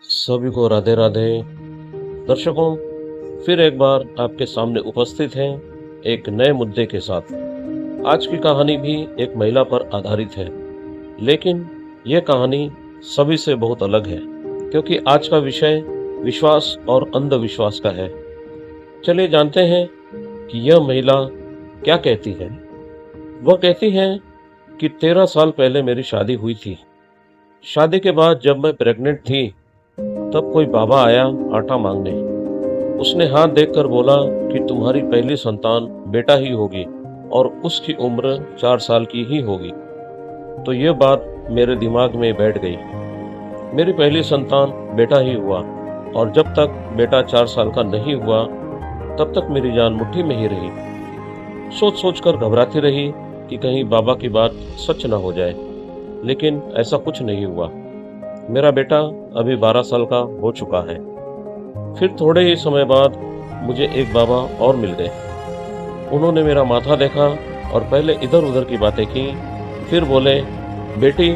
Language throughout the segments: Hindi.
सभी को राधे राधे। दर्शकों, फिर एक बार आपके सामने उपस्थित हैं एक नए मुद्दे के साथ। आज की कहानी भी एक महिला पर आधारित है, लेकिन यह कहानी सभी से बहुत अलग है, क्योंकि आज का विषय विश्वास और अंधविश्वास का है। चलिए जानते हैं कि यह महिला क्या कहती है। वह कहती है कि 13 साल पहले मेरी शादी हुई थी। शादी के बाद जब मैं प्रेग्नेंट थी, तब कोई बाबा आया आटा मांगने। उसने हाथ देखकर बोला कि तुम्हारी पहली संतान बेटा ही होगी और उसकी उम्र 4 साल की ही होगी। तो यह बात मेरे दिमाग में बैठ गई। मेरी पहली संतान बेटा ही हुआ और जब तक बेटा 4 साल का नहीं हुआ, तब तक मेरी जान मुट्ठी में ही रही। सोच सोच कर घबराती रही कि कहीं बाबा की बात सच न हो जाए, लेकिन ऐसा कुछ नहीं हुआ। मेरा बेटा अभी 12 साल का हो चुका है। फिर थोड़े ही समय बाद मुझे एक बाबा और मिल गए। उन्होंने मेरा माथा देखा और पहले इधर उधर की बातें की। फिर बोले, बेटी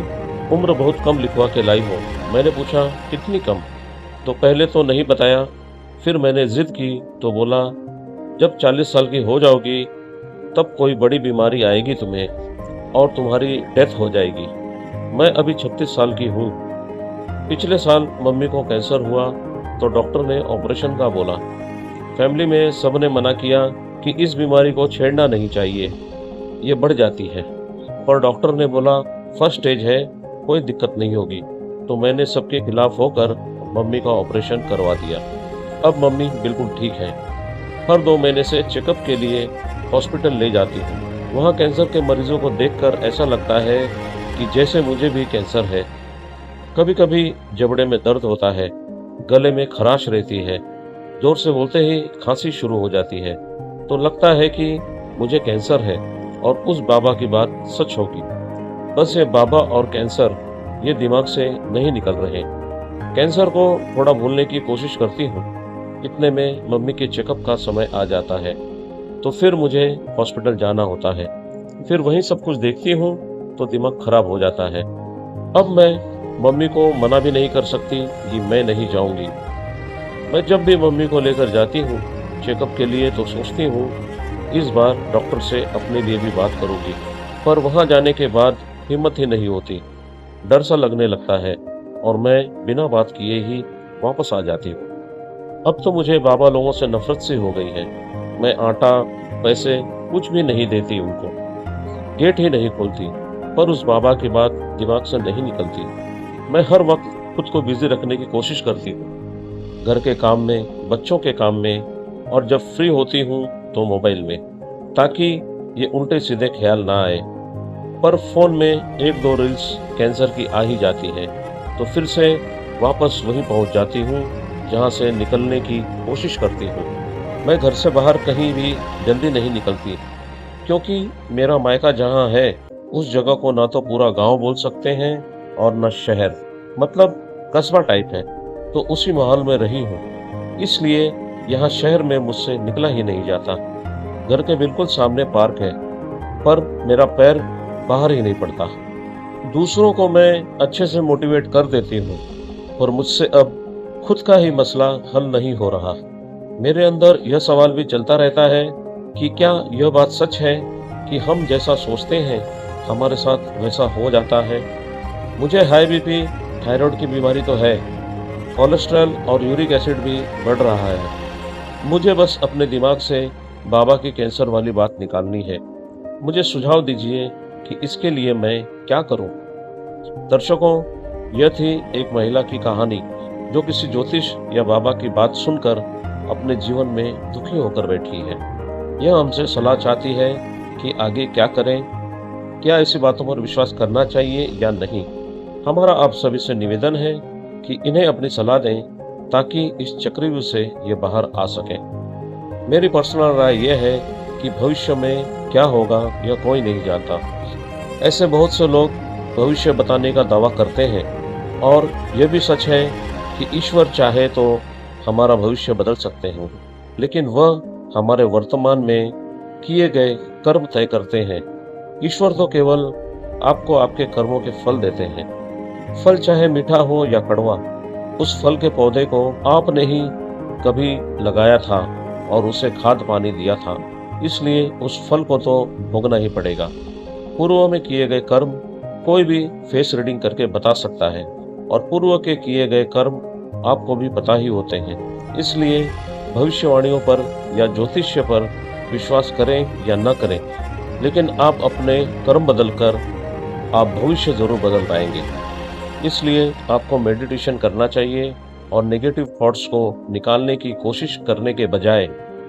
उम्र बहुत कम लिखवा के लाई हो। मैंने पूछा, कितनी कम? तो पहले तो नहीं बताया। फिर मैंने जिद की तो बोला, जब 40 साल की हो जाओगी तब कोई बड़ी बीमारी आएगी तुम्हें और तुम्हारी डेथ हो जाएगी। मैं अभी 36 साल की हूँ। पिछले साल मम्मी को कैंसर हुआ तो डॉक्टर ने ऑपरेशन का बोला। फैमिली में सबने मना किया कि इस बीमारी को छेड़ना नहीं चाहिए, ये बढ़ जाती है। पर डॉक्टर ने बोला फर्स्ट स्टेज है, कोई दिक्कत नहीं होगी। तो मैंने सबके खिलाफ होकर मम्मी का ऑपरेशन करवा दिया। अब मम्मी बिल्कुल ठीक है। हर 2 महीने से चेकअप के लिए हॉस्पिटल ले जाती हूँ। वहाँ कैंसर के मरीजों को देखकर ऐसा लगता है कि जैसे मुझे भी कैंसर है। कभी कभी जबड़े में दर्द होता है, गले में खराश रहती है, जोर से बोलते ही खांसी शुरू हो जाती है। तो लगता है कि मुझे कैंसर है और उस बाबा की बात सच होगी। बस ये बाबा और कैंसर ये दिमाग से नहीं निकल रहे। कैंसर को थोड़ा भूलने की कोशिश करती हूँ। इतने में मम्मी के चेकअप का समय आ जाता है, तो फिर मुझे हॉस्पिटल जाना होता है। फिर वहीं सब कुछ देखती हूँ तो दिमाग खराब हो जाता है। अब मैं मम्मी को मना भी नहीं कर सकती कि मैं नहीं जाऊंगी। मैं जब भी मम्मी को लेकर जाती हूँ चेकअप के लिए तो सोचती हूँ इस बार डॉक्टर से अपने लिए भी बात करूंगी, पर वहाँ जाने के बाद हिम्मत ही नहीं होती। डर सा लगने लगता है और मैं बिना बात किए ही वापस आ जाती हूँ। अब तो मुझे बाबा लोगों से नफरत सी हो गई है। मैं आटा, पैसे कुछ भी नहीं देती उनको, गेट ही नहीं खोलती, पर उस बाबा की बात दिमाग से नहीं निकलती। मैं हर वक्त खुद को बिजी रखने की कोशिश करती हूँ, घर के काम में, बच्चों के काम में, और जब फ्री होती हूँ तो मोबाइल में, ताकि ये उल्टे सीधे ख्याल ना आए। पर फोन में 1-2 रील्स कैंसर की आ ही जाती है, तो फिर से वापस वहीं पहुँच जाती हूँ जहाँ से निकलने की कोशिश करती हूँ। मैं घर से बाहर कहीं भी जल्दी नहीं निकलती, क्योंकि मेरा मायका जहाँ है उस जगह को ना तो पूरा गांव बोल सकते हैं और न शहर, मतलब कस्बा टाइप है। तो उसी माहौल में रही हूँ, इसलिए यहाँ शहर में मुझसे निकला ही नहीं जाता। घर के बिल्कुल सामने पार्क है, पर मेरा पैर बाहर ही नहीं पड़ता। दूसरों को मैं अच्छे से मोटिवेट कर देती हूँ, पर मुझसे अब खुद का ही मसला हल नहीं हो रहा। मेरे अंदर यह सवाल भी चलता रहता है कि क्या यह बात सच है कि हम जैसा सोचते हैं हमारे साथ वैसा हो जाता है। मुझे हाई बीपी, थायराइड की बीमारी तो है, कोलेस्ट्रॉल और यूरिक एसिड भी बढ़ रहा है। मुझे बस अपने दिमाग से बाबा की कैंसर वाली बात निकालनी है। मुझे सुझाव दीजिए कि इसके लिए मैं क्या करूं। दर्शकों, यह थी एक महिला की कहानी जो किसी ज्योतिष या बाबा की बात सुनकर अपने जीवन में दुखी होकर बैठी है। यह हमसे सलाह चाहती है कि आगे क्या करें, क्या ऐसी बातों पर विश्वास करना चाहिए या नहीं। हमारा आप सभी से निवेदन है कि इन्हें अपनी सलाह दें, ताकि इस चक्रव्यूह से ये बाहर आ सके। मेरी पर्सनल राय यह है कि भविष्य में क्या होगा यह कोई नहीं जानता। ऐसे बहुत से लोग भविष्य बताने का दावा करते हैं, और यह भी सच है कि ईश्वर चाहे तो हमारा भविष्य बदल सकते हैं, लेकिन वह हमारे वर्तमान में किए गए कर्म तय करते हैं। ईश्वर तो केवल आपको आपके कर्मों के फल देते हैं। फल चाहे मीठा हो या कड़वा, उस फल के पौधे को आपने ही कभी लगाया था और उसे खाद पानी दिया था, इसलिए उस फल को तो भोगना ही पड़ेगा। पूर्व में किए गए कर्म कोई भी फेस रीडिंग करके बता सकता है और पूर्व के किए गए कर्म आपको भी पता ही होते हैं। इसलिए भविष्यवाणियों पर या ज्योतिष्य पर विश्वास करें या न करें, लेकिन आप अपने कर्म बदलकर आप भविष्य जरूर बदल पाएंगे। इसलिए आपको मेडिटेशन करना चाहिए और नेगेटिव थॉट्स को निकालने की कोशिश करने के बजाय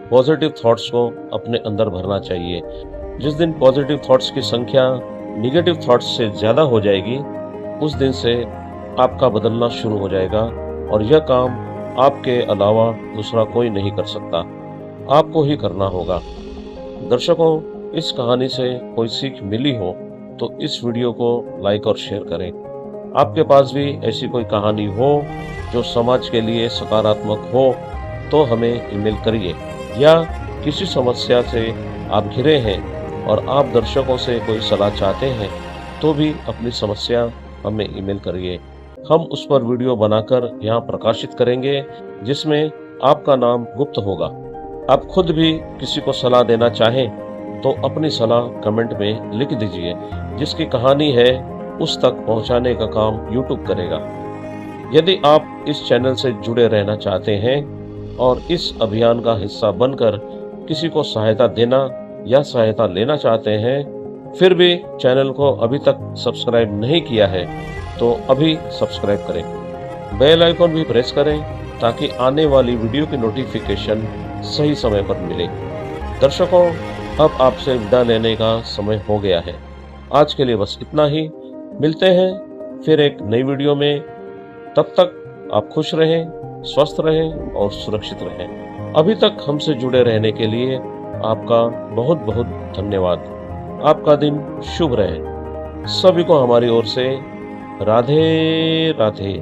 पॉजिटिव थॉट्स को अपने अंदर भरना चाहिए। जिस दिन पॉजिटिव थॉट्स की संख्या नेगेटिव थॉट्स से ज़्यादा हो जाएगी, उस दिन से आपका बदलना शुरू हो जाएगा और यह काम आपके अलावा दूसरा कोई नहीं कर सकता, आपको ही करना होगा। दर्शकों, इस कहानी से कोई सीख मिली हो तो इस वीडियो को लाइक और शेयर करें। आपके पास भी ऐसी कोई कहानी हो जो समाज के लिए सकारात्मक हो तो हमें ईमेल करिए, या किसी समस्या से आप घिरे हैं और आप दर्शकों से कोई सलाह चाहते हैं तो भी अपनी समस्या हमें ईमेल करिए। हम उस पर वीडियो बनाकर यहाँ प्रकाशित करेंगे जिसमें आपका नाम गुप्त होगा। आप खुद भी किसी को सलाह देना चाहें तो अपनी सलाह कमेंट में लिख दीजिए। जिसकी कहानी है उस तक पहुंचाने का काम YouTube करेगा। यदि आप इस चैनल से जुड़े रहना चाहते हैं और इस अभियान का हिस्सा बनकर किसी को सहायता देना या सहायता लेना चाहते हैं, फिर भी चैनल को अभी तक सब्सक्राइब नहीं किया है तो अभी सब्सक्राइब करें। बेल आइकन भी प्रेस करें ताकि आने वाली वीडियो की नोटिफिकेशन सही समय पर मिले। दर्शकों, अब आपसे विदा लेने का समय हो गया है। आज के लिए बस इतना ही। मिलते हैं फिर एक नई वीडियो में। तब तक आप खुश रहें, स्वस्थ रहें और सुरक्षित रहें। अभी तक हमसे जुड़े रहने के लिए आपका बहुत बहुत धन्यवाद। आपका दिन शुभ रहे। सभी को हमारी ओर से राधे राधे।